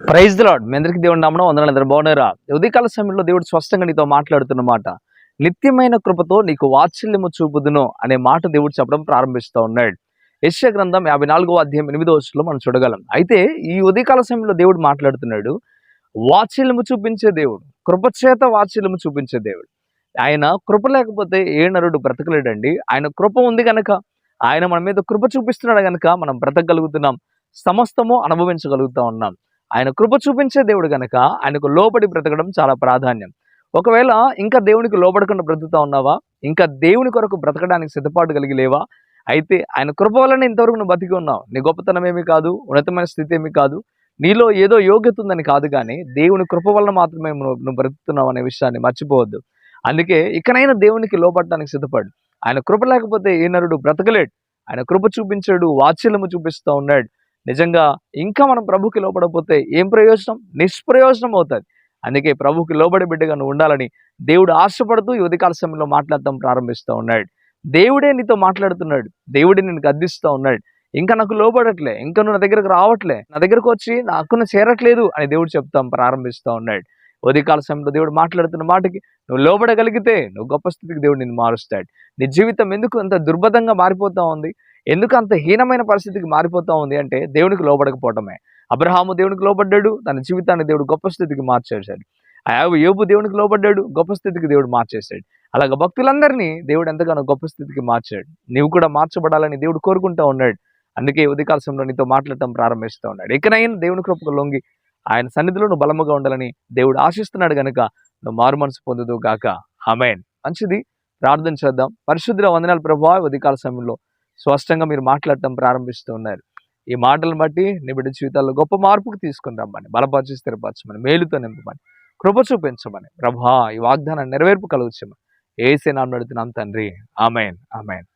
Praise the lord. మీ అందరికీ దేవుని నామమున వందనాలు. అందరూ బాగున్నారా? ఉదయకాల సమయంలో దేవుడు స్పష్టంగా నీతో మాట్లాడుతున్న మాట, నిత్యమైన కృపతో నీకు వాత్సల్యము చూపుదును అనే మాట దేవుడు చెప్పడం ప్రారంభిస్తూ ఉన్నాడు. యెషయా గ్రంథం 54వ అధ్యాయం 8వ వచనంలో మనం చూడగలం. అయితే ఈ ఉదయకాల సమయంలో దేవుడు మాట్లాడుతున్నాడు, వాత్సల్యము చూపించే దేవుడు, కృపచేత వాత్సల్యము చూపించే దేవుడు. ఆయన కృప లేకపోతే ఏ నరుడు బ్రతకలేడండి. ఆయన కృప ఉంది గనక, ఆయన మన మీద కృప చూపిస్తున్నాడు గనక మనం బ్రతకగలుగుతున్నాం, సమస్తము అనుభవించగలుగుతా ఉన్నాం. ఆయన కృప చూపించే దేవుడు గనక ఆయనకు లోబడి బ్రతకడం చాలా ప్రాధాన్యం. ఒకవేళ ఇంకా దేవునికి లోబడకుండా బ్రతుకుతా ఉన్నావా, ఇంకా దేవుని కొరకు బ్రతకడానికి సిద్ధపాటు కలిగి లేవా, అయితే ఆయన కృప వలన ఇంతవరకు నువ్వు బతికి ఉన్నావు. నీ గొప్పతనం ఏమి కాదు, ఉన్నతమైన స్థితి ఏమి కాదు, నీలో ఏదో యోగ్యత ఉందని కాదు, కానీ దేవుని కృప వలన మాత్రమే నువ్వు బ్రతుకుతున్నావు అనే విషయాన్ని మర్చిపోవద్దు. అందుకే ఇకనైనా దేవునికి లోబడటానికి సిద్ధపడు. ఆయన కృప లేకపోతే ఏ నరుడు బ్రతకలేడు. ఆయన కృప చూపించాడు, వాత్సల్యము చూపిస్తూ ఉన్నాడు. నిజంగా ఇంకా మనం ప్రభుకి లోబడకపోతే ఏం ప్రయోజనం? నిష్ప్రయోజనం అవుతుంది. అందుకే ప్రభుకి లోబడి బిడ్డగా నువ్వు ఉండాలని దేవుడు ఆశపడుతూ ఈ ఉదయకాల సమయంలో మాట్లాడటం ప్రారంభిస్తూ ఉన్నాడు. దేవుడే నీతో మాట్లాడుతున్నాడు, దేవుడే నేను గద్దిస్తూ ఉన్నాడు. ఇంకా నాకు లోబడట్లే, ఇంకా నువ్వు నా దగ్గరకు రావట్లే, నా దగ్గరకు వచ్చి నా హక్కును చేరట్లేదు అని దేవుడు చెప్తాం ప్రారంభిస్తూ ఉన్నాడు. ఉదయకాల సమయంలో దేవుడు మాట్లాడుతున్న మాటకి నువ్వు లోబడగలిగితే నువ్వు గొప్ప స్థితికి దేవుడు నిన్ను మారుస్తాడు. నీ జీవితం ఎందుకు అంత దుర్భదంగా మారిపోతా ఉంది, ఎందుకు అంత హీనమైన పరిస్థితికి మారిపోతా ఉంది అంటే దేవునికి లోబడకపోవటమే. అబ్రహాము దేవునికి లోబడ్డాడు, తన జీవితాన్ని దేవుడు గొప్ప స్థితికి మార్చేశాడు. యోబు దేవునికి లోబడ్డాడు, గొప్ప స్థితికి దేవుడు మార్చేశాడు. అలాగే భక్తులందరినీ దేవుడు ఎంతగానో గొప్ప స్థితికి మార్చాడు. నీవు కూడా మార్చబడాలని దేవుడు కోరుకుంటూ ఉన్నాడు. అందుకే ఉదయకాల సమయంలో నీతో మాట్లాడటం ప్రారంభిస్తూ ఉన్నాడు. ఇకనైనా దేవుని కృపకు లొంగి ఆయన సన్నిధిలో నువ్వు బలముగా ఉండాలని దేవుడు ఆశిస్తున్నాడు గనుక నువ్వు మారు మనసు పొందుదు గాక. ఆమేన్. మంచిది, ప్రార్థన చేద్దాం. పరిశుద్ధ వందనాలు ప్రభువా, ఉదయకాల సమయంలో స్పష్టంగా మీరు మాట్లాడటం ప్రారంభిస్తూ ఉన్నారు. ఈ మాటలను బట్టి నీ బిడ్డ జీవితాల్లో గొప్ప మార్పుకు తీసుకుని రమ్మని, బలపరిచి స్థిరపరచమని, మేలుతో నింపమని, కృప చూపించమని ప్రభువా, ఈ వాగ్దానాన్ని నెరవేర్పు కలుగుచమని యేసు నామమున అడుగుతున్నాం తండ్రి. ఆమేన్, ఆమేన్.